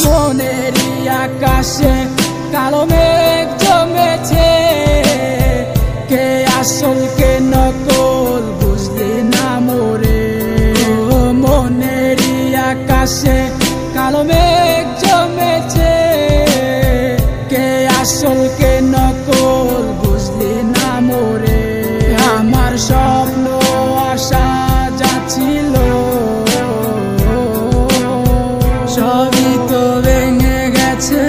মনেরই আকাশে কালো মেঘ জমেছে, কে আসল কে নকল বুঝলি না মোরে। মনেরই আকাশে কালো মেঘ জমেছে, কে আসল কে নকল বুঝলি না মোরে। আমার স্বপ্ন আশা যাচ্ছিল সবই তো ভেঙে গেছে।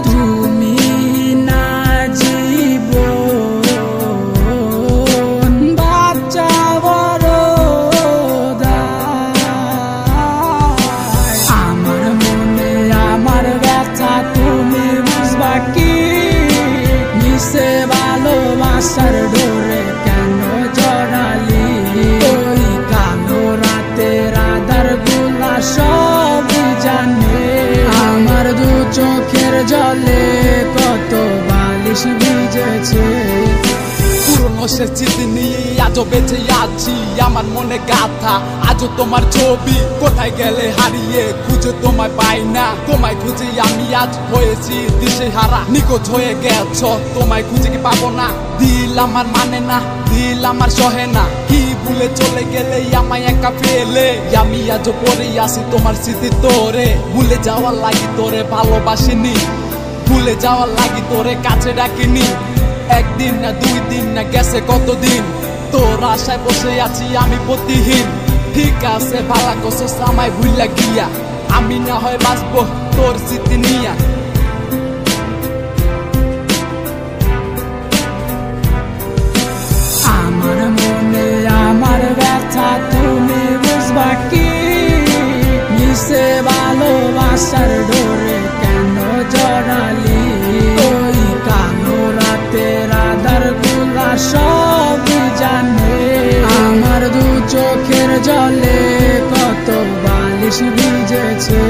তুমি না জীবন বাচ্চা বড় আমার মনে আমার ব্যথা তুমি বুঝবা কি? নিচে ভালোবাসার ডোরে কেন জড়ালি? ওই কালো রাতের আধার গুলা সব জানে, আমার দু চোখের জলে কত বালিশ ভিজেছে। পুরনো সে স্মৃতি নিয়ে আজও বেঁচে আছি, আমার মনে গাথা আজও তোমার ছবি। কোথায় গেলে হারিয়ে খুঁজে তোমায় পাই না, তোমায় খুঁজে আমি আজ হয়েছি দিশেহারা। নিখোঁজ হয়ে গেছ, তোমায় খুঁজে কি পাবো না? দিল আমার মানে না, দিল আমার সহে না। কি ভুলে চলে গেলে আমায় একা ফেলে, আমি আজও পরে আসি তোমার স্মৃতি তোরে। ভুলে যাওয়ার লাগি তোরে ভালোবাসিনি, ভুলে যাওয়ার লাগি তোরে কাছে ডাকিনি। একদিন না দুই দিন না গেছে কতদিন, তোর আশায় বসে আছি আমি প্রতিহীন। ঠিক আছে ভালা কসস আমায় ভুইলা গিয়া, আমি না হয় বাঁচবো তোর স্মৃতি নিয়া। আমার মনে আমার ব্যথা তুমি বুঝবা কি? নিচে ভালোবাসার ডোরে কেন জড়ালি? ওই কালো রাতের আধার গুলা সব জানে, আমার দু চোখের জলে কত বালিশ ভিজেছে।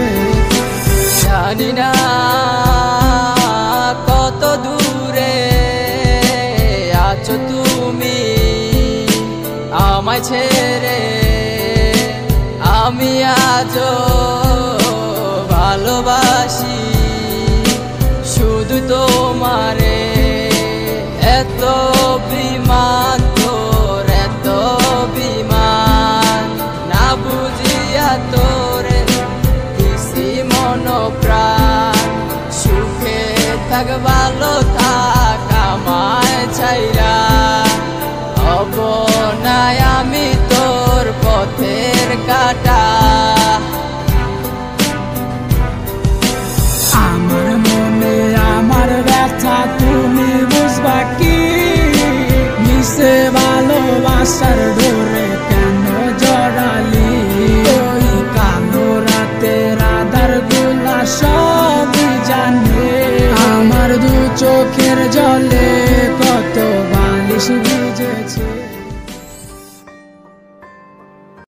জানি না কত দূরে আছো তুমি আমায় ছেড়ে, আমি আজও ভালোবাসি শুধু তোমারে। এত বিমান তোর এত বিমান, না বুঝিয়া তোরে দিছি মন প্রাণ। সুখে থাক ভালো থাক আমায় ছাইরা, হব না আমি তোর পথের কাটা।